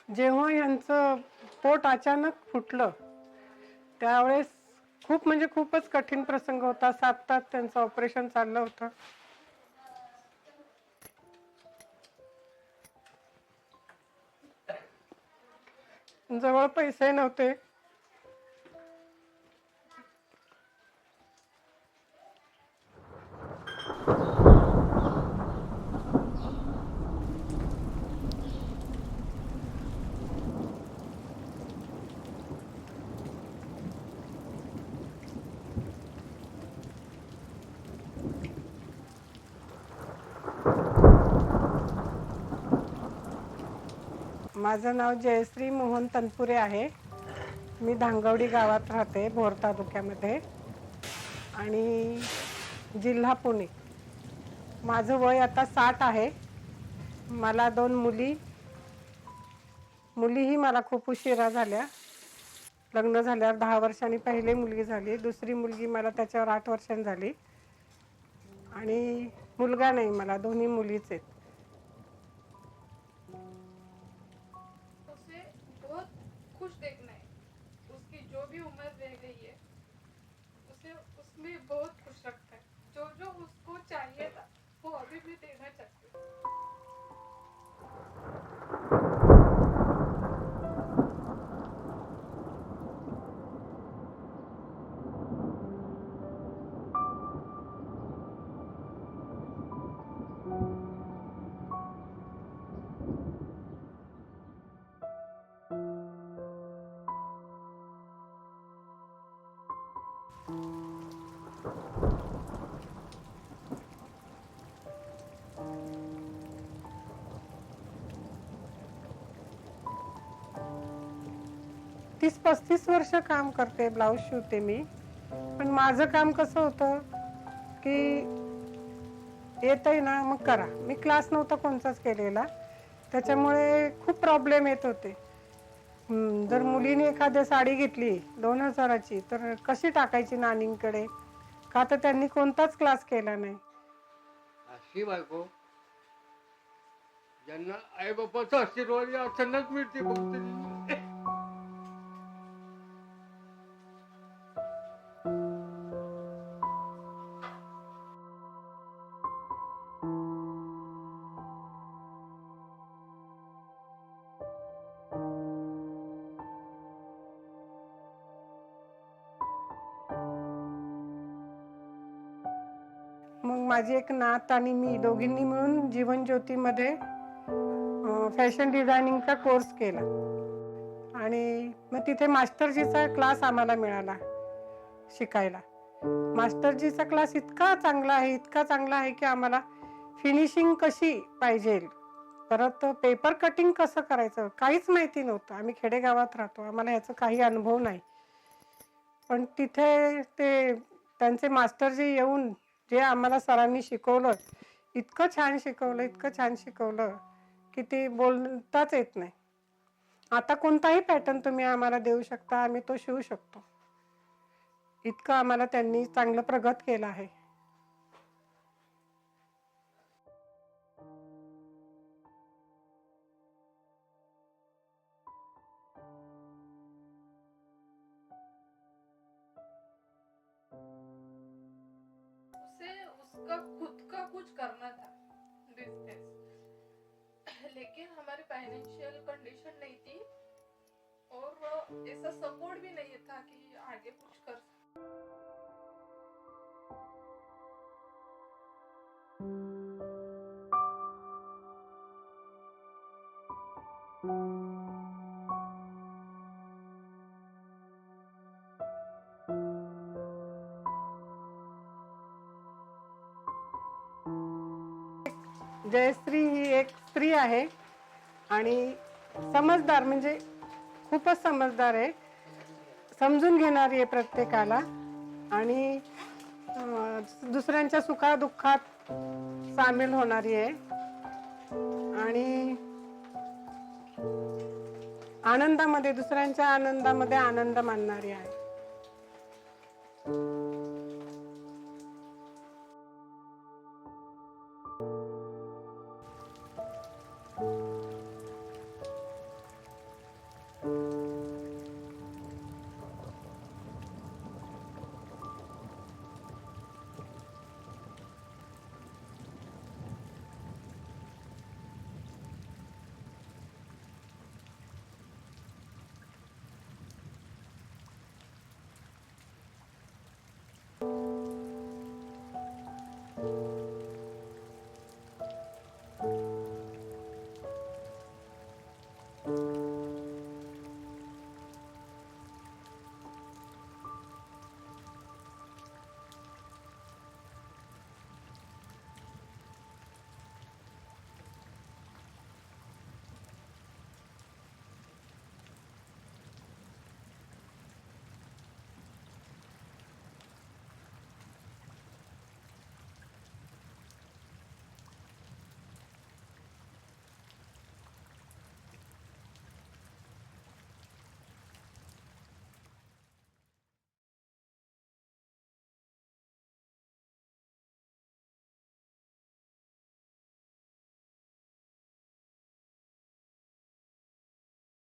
जेव्हा यांचं पोट अचानक फुटलं त्यावेळेस खूप म्हणजे खूपच कठीण प्रसंग होता. 7 तास त्यांचं ऑपरेशन चाललं होतं. जवळ पैसे नव्हते. माझं नाव जयश्री मोहन तनपुरे आहे. मी धांगवडी गावात राहते, भोर तालुक्यामध्ये, आणि जिल्हा पुणे. माझं वय आता 60 आहे. मला 2 मुलीही मला खूप उशिरा झाल्या. लग्न झाल्यावर 10 वर्षांनी पहिली मुलगी झाली. दुसरी मुलगी मला त्याच्यावर 8 वर्षांनी झाली. आणि मुलगा नाही, मला 2 मुलीच आहेत. उसे बहुत खुश देखना है. उसकी जो भी उम्र रह गई है उसे उसमें बहुत खुश रखता है. जो जो उसको चाहिए था वो अभी भी देना चाहते हैं. तीस 35 वर्ष काम करते, ब्लाऊज शिवते मी. पण माझं काम कसं होतं की येतंय ना मग करा. मी क्लास नव्हता कोणताच केलेला, त्याच्यामुळे खूप प्रॉब्लेम येत होते. जर मुलीने एखादी साडी घेतली 2000ची तर कशी टाकायची नानींकडे, का तर त्यांनी कोणताच क्लास केला नाही. अशी बायको ज्यांना आई बापाचा आशीर्वाद अचानक मिळते फक्त. मग माझी एक नात आणि मी दोघींनी मिळून जीवन ज्योतीमध्ये फॅशन डिझायनिंगचा कोर्स केला. आणि मग तिथे मास्टरजीचा क्लास आम्हाला मिळाला शिकायला. मास्टरजीचा क्लास इतका चांगला आहे की आम्हाला फिनिशिंग कशी पाहिजे, परत पेपर कटिंग कसं करायचं काहीच माहिती नव्हतं. आम्ही खेडेगावात राहतो, आम्हाला ह्याचा काही अनुभव नाही. पण तिथे ते त्यांचे मास्टरजी येऊन जे आम्हाला सरांनी शिकवलं, इतकं छान शिकवलं की ते बोलताच येत नाही. आता कोणताही पॅटर्न तुम्ही आम्हाला देऊ शकता, आम्ही तो शिवू शकतो. इतकं आम्हाला त्यांनी चांगलं प्रगत केलं आहे. उसे उसका खुद का कुछ करना था बिजनेस, लेकिन हमारी फाइनेंशियल कंडीशन नहीं थी और ऐसा सपोर्ट भी नहीं था कि आगे कुछ कर. जयश्री ही एक स्त्री आहे आणि समजदार, म्हणजे खूपच समजदार आहे. समजून घेणारी आहे प्रत्येकाला आणि दुसऱ्यांच्या सुखादुःखात सामील होणारी आहे आणि दुसऱ्यांच्या आनंदामध्ये आनंद मानणारी आहे.